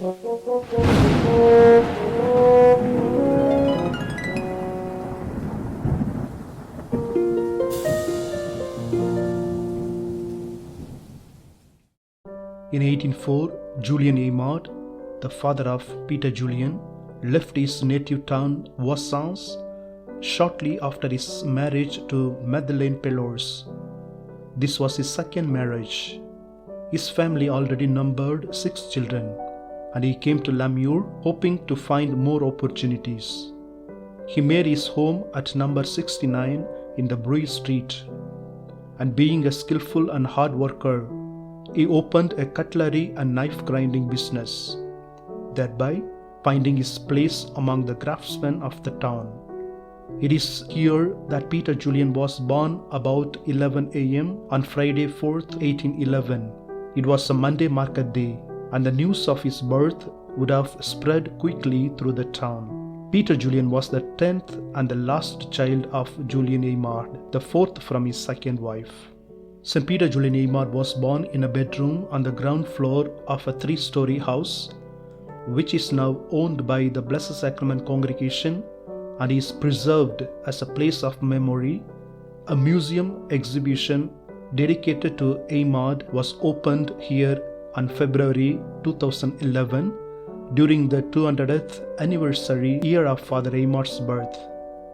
In 1804, Julian Eymard, the father of Peter Julian, left his native town Voissance shortly after his marriage to Madeleine Pellours. This was his second marriage. His family already numbered 6 children, and he came to Namur hoping to find more opportunities. He made his home at number 69 in the Bruy Street, and being a skillful and hard worker, he opened a cutlery and knife grinding business, thereby finding his place among the craftsmen of the town. It is here that Peter Julian was born about 11 a.m. on Friday 4th, 1811. It was a Monday market day, and the news of his birth would have spread quickly through the town. Peter Julian was the 10th and the last child of Julian Eymard, the 4th from his second wife. St. Peter Julian Eymard was born in a bedroom on the ground floor of a 3-story house, which is now owned by the Blessed Sacrament Congregation and is preserved as a place of memory. A museum exhibition dedicated to Eymard was opened here on February 2011 during the 200th anniversary year of Father Eymard's birth.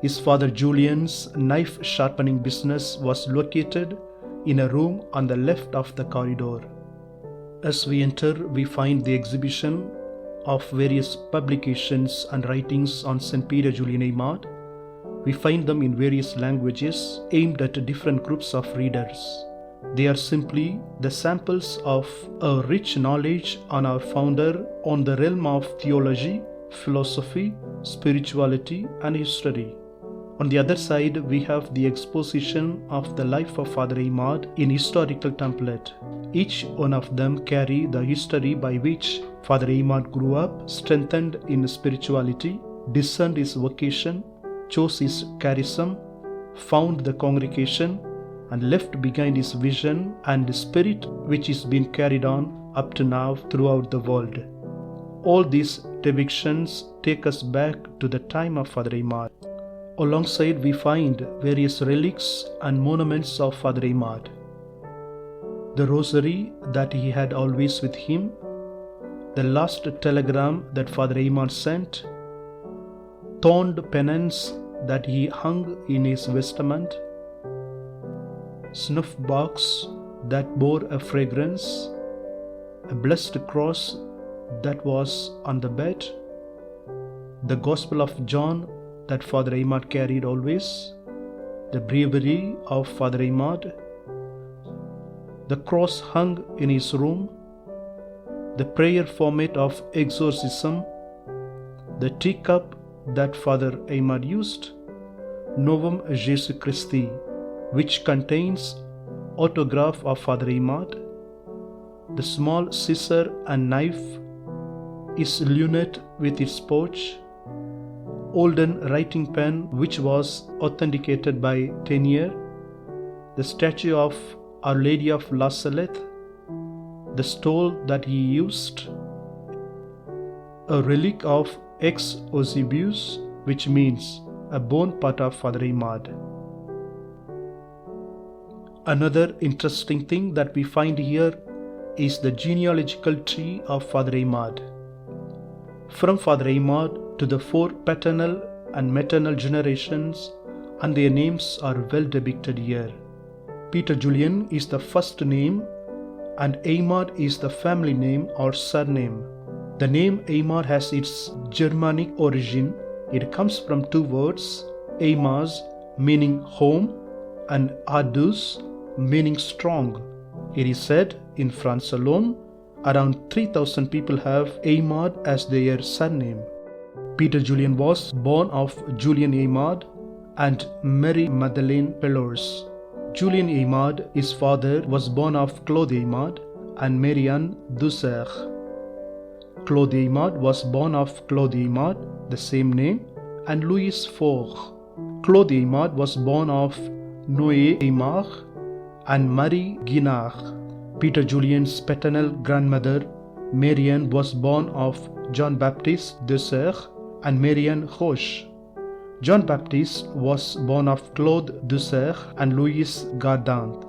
His father Julian's knife sharpening business was located in a room on the left of the corridor. As we enter, we find the exhibition of various publications and writings on St. Peter Julian Eymard. We find them in various languages aimed at different groups of readers. They are simply the samples of a rich knowledge on our founder on the realm of theology, philosophy, spirituality, and history. On the other side, we have the exposition of the life of Father Eymard in historical template. Each one of them carry the history by which Father Eymard grew up, strengthened in spirituality, discerned his vocation, chose his charism, found the congregation, and left behind his vision and spirit, which is being carried on up to now throughout the world. All these depictions take us back to the time of Father Eymard. Alongside, we find various relics and monuments of Father Eymard. The rosary that he had always with him, the last telegram that Father Eymard sent, thorned pennants that he hung in his vestment, snuff box that bore a fragrance, a blessed cross that was on the bed, the Gospel of John that Father Eymard carried always, the breviary of Father Eymard, the cross hung in his room, the prayer format of exorcism, the teacup that Father Eymard used, Novum Jesu Christi, which contains autograph of Father Eymard, the small scissor and knife, his lunette with its pouch, olden writing pen which was authenticated by Tenier, the statue of Our Lady of La Salette, the stole that he used, a relic of Ex Eusebius, which means a bone part of Father Eymard. Another interesting thing that we find here is the genealogical tree of Father Eymard. From Father Eymard to the 4 paternal and maternal generations, and their names are well depicted here. Peter Julian is the first name, and Eymard is the family name or surname. The name Eymard has its Germanic origin. It comes from 2 words, Eymars meaning home and Ardus meaning strong. It is said in France alone, around 3,000 people have Eymard as their surname. Peter Julian was born of Julian Eymard and Mary Madeleine Pellours. Julian Eymard, his father, was born of Claude Eymard and Marianne Dusser. Claude Eymard was born of Claude Eymard, the same name, and Louis Faure. Claude Eymard was born of Noé Eymard and Marie Guinard. Peter Julian's paternal grandmother Marianne was born of John Baptiste de Serres and Marianne Roche. John Baptiste was born of Claude de Serres and Louise Gardant.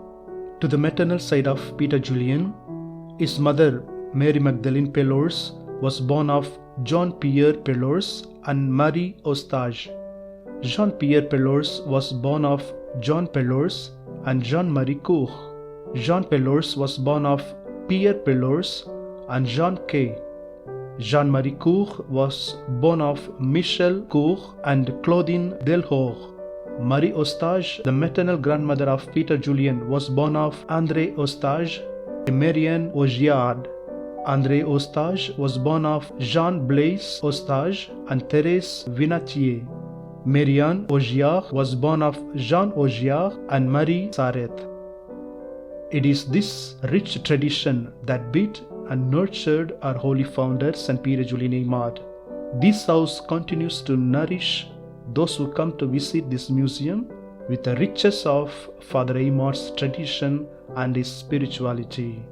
To the maternal side of Peter Julien, his mother Mary Magdalene Pellours was born of Jean-Pierre Pellours and Marie Eustache. Jean-Pierre Pellours was born of John Pellours and Jean-Marie Cour. Jean Pellours was born of Pierre Pellours and Jean Kay. Jean-Marie Cour was born of Michel Cour and Claudine Delhore. Marie Eustache, the maternal grandmother of Peter Julien, was born of André Eustache and Marianne Augiard. André Eustache was born of Jean-Blaise Eustache and Thérèse Vinatier. Marianne Augiard was born of Jean Augiard and Marie Sarret. It is this rich tradition that built and nurtured our holy founder, St. Peter Julien Eymard. This house continues to nourish those who come to visit this museum with the riches of Father Eymard's tradition and his spirituality.